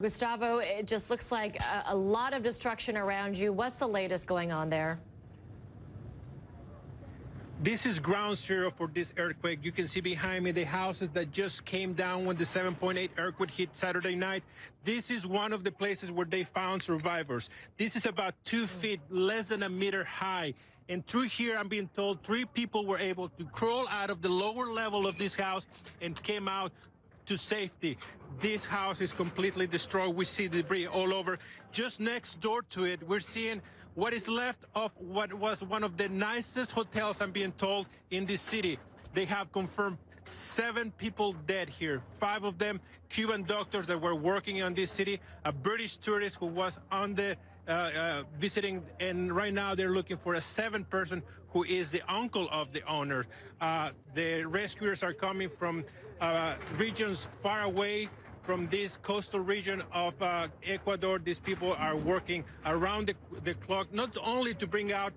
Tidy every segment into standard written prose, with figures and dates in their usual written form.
Gustavo, it just looks like a lot of destruction around you. What's the latest going on there? This is ground zero for this earthquake. You can see behind me the houses that just came down when the 7.8 earthquake hit Saturday night. This is one of the places where they found survivors. This is about 2 feet, less than a meter high. And through here, I'm being told 3 people were able to crawl out of the lower level of this house and came out to safety. This house is completely destroyed. We see debris all over. Just next door to it, we're seeing what is left of what was one of the nicest hotels, I'm being told, in this city. They have confirmed 7 people dead here. 5 of them Cuban doctors that were working on this city, a British tourist who was on the visiting, and right now they're looking for a 7th person who is the uncle of the owner. The rescuers are coming from regions far away from this coastal region of Ecuador. These people are working around the clock, not only to bring out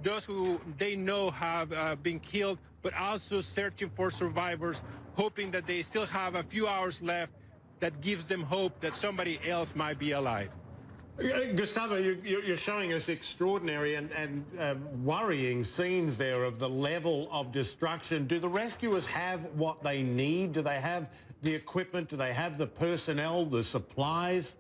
those who they know have been killed, but also searching for survivors, hoping that they still have a few hours left that gives them hope that somebody else might be alive. Gustavo, you're showing us extraordinary and worrying scenes there of the level of destruction. Do the rescuers have what they need? Do they have the equipment? Do they have the personnel, the supplies?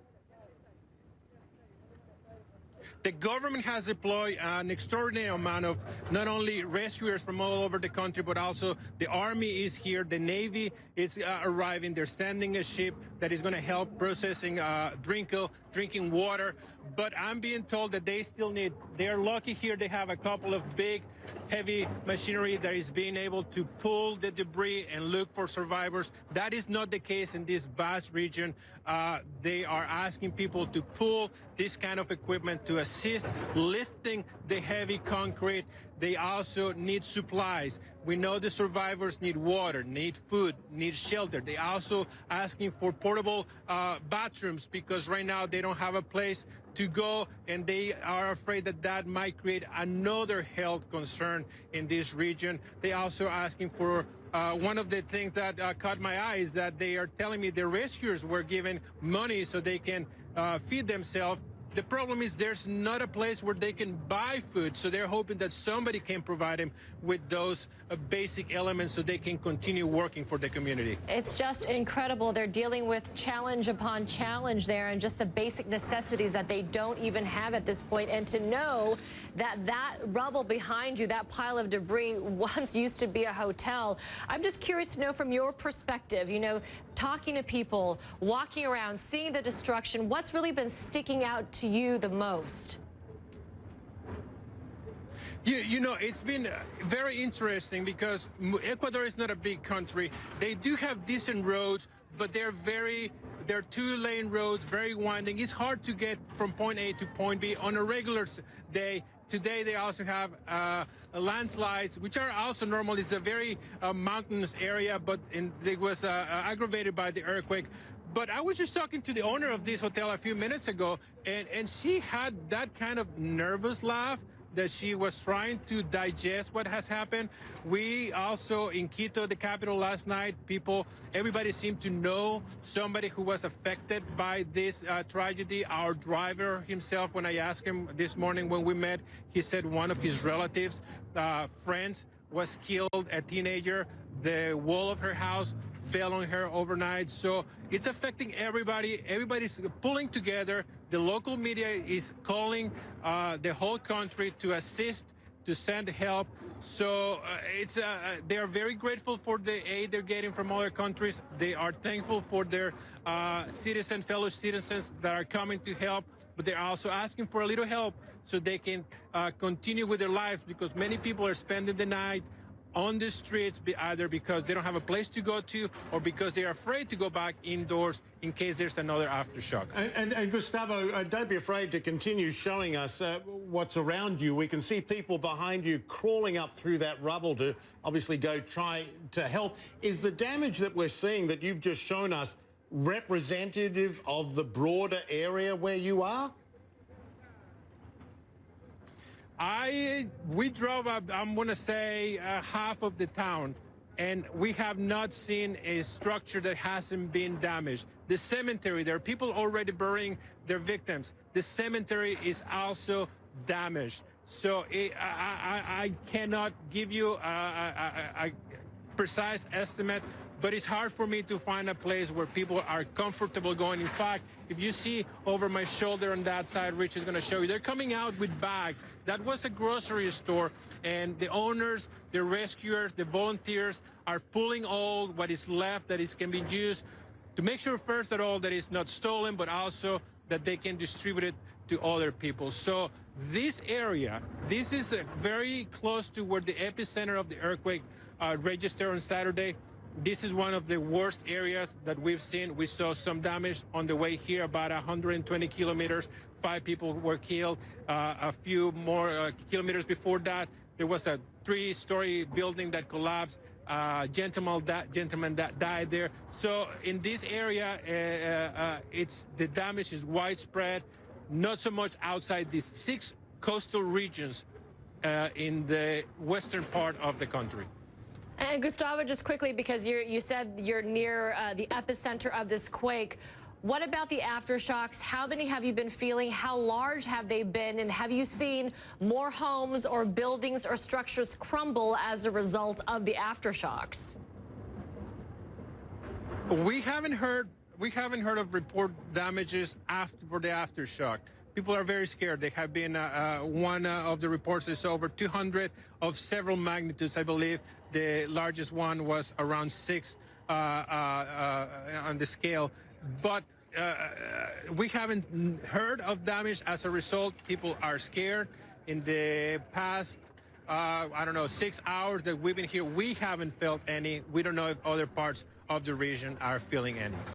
The government has deployed an extraordinary amount of not only rescuers from all over the country, but also the Army is here. The Navy is arriving. They're sending a ship that is going to help processing drinking water. But I'm being told that they still need, they're lucky here. They have a couple of big, heavy machinery that is being able to pull the debris and look for survivors. That is not the case in this vast region. They are asking people to pull this kind of equipment to assist lifting the heavy concrete. They also need supplies. We know the survivors need water, need food, need shelter. They also asking for portable bathrooms because right now they don't have a place to go, and they are afraid that that might create another health concern in this region. They also asking for one of the things that caught my eye is that they are telling me the rescuers were given money so they can feed themselves. The problem is there's not a place where they can buy food, so they're hoping that somebody can provide them with those basic elements so they can continue working for the community. It's just incredible. They're dealing with challenge upon challenge there and just the basic necessities that they don't even have at this point. And to know that that rubble behind you, that pile of debris, once used to be a hotel. I'm just curious to know from your perspective, you know, talking to people, walking around, seeing the destruction, what's really been sticking out to you the most? You know, it's been very interesting because Ecuador is not a big country. They do have decent roads, but they're 2-lane roads, very winding. It's hard to get from point A to point B on a regular day. Today they also have landslides, which are also normal. It's a very mountainous area, but it was aggravated by the earthquake. But I was just talking to the owner of this hotel a few minutes ago, and she had that kind of nervous laugh that she was trying to digest what has happened. We also, in Quito, the capital, last night, everybody seemed to know somebody who was affected by this tragedy. Our driver himself, when I asked him this morning when we met, he said one of his relatives, friends, was killed, a teenager. The wall of her house fell on her overnight. So it's affecting everybody. Everybody's pulling together. The local media is calling the whole country to assist, to send help. So they are very grateful for the aid they're getting from other countries. They are thankful for their fellow citizens that are coming to help, but they're also asking for a little help so they can continue with their lives, because many people are spending the night on the streets, either because they don't have a place to go to or because they're afraid to go back indoors in case there's another aftershock. And Gustavo, don't be afraid to continue showing us what's around you. We can see people behind you crawling up through that rubble to obviously go try to help. Is the damage that we're seeing that you've just shown us representative of the broader area where you are? We drove up, I'm going to say, half of the town, and we have not seen a structure that hasn't been damaged. The cemetery, there are people already burying their victims. The cemetery is also damaged. So I cannot give you a precise estimate, but it's hard for me to find a place where people are comfortable going. In fact, if you see over my shoulder on that side, Rich is going to show you, they're coming out with bags. That was a grocery store, and the owners, the rescuers, the volunteers are pulling all what is left that can be used to make sure, first of all, that it's not stolen, but also that they can distribute it to other people. So this area, this is very close to where the epicenter of the earthquake registered on Saturday. This is one of the worst areas that we've seen. We saw some damage on the way here, about 120 kilometers. 5 people were killed. A few more kilometers before that, there was a 3-story building that collapsed. Gentleman that died there. So in this area, the damage is widespread. Not so much outside these 6 coastal regions in the western part of the country. And Gustavo, just quickly, because you said you're near the epicenter of this quake, what about the aftershocks? How many have you been feeling? How large have they been? And have you seen more homes or buildings or structures crumble as a result of the aftershocks? We haven't heard of report damages for the aftershock. People are very scared. They have been one of the reports is over 200 of several magnitudes. I believe the largest one was around 6 on the scale. But we haven't heard of damage as a result. People are scared. In the past, 6 hours that we've been here, we haven't felt any. We don't know if other parts of the region are feeling any.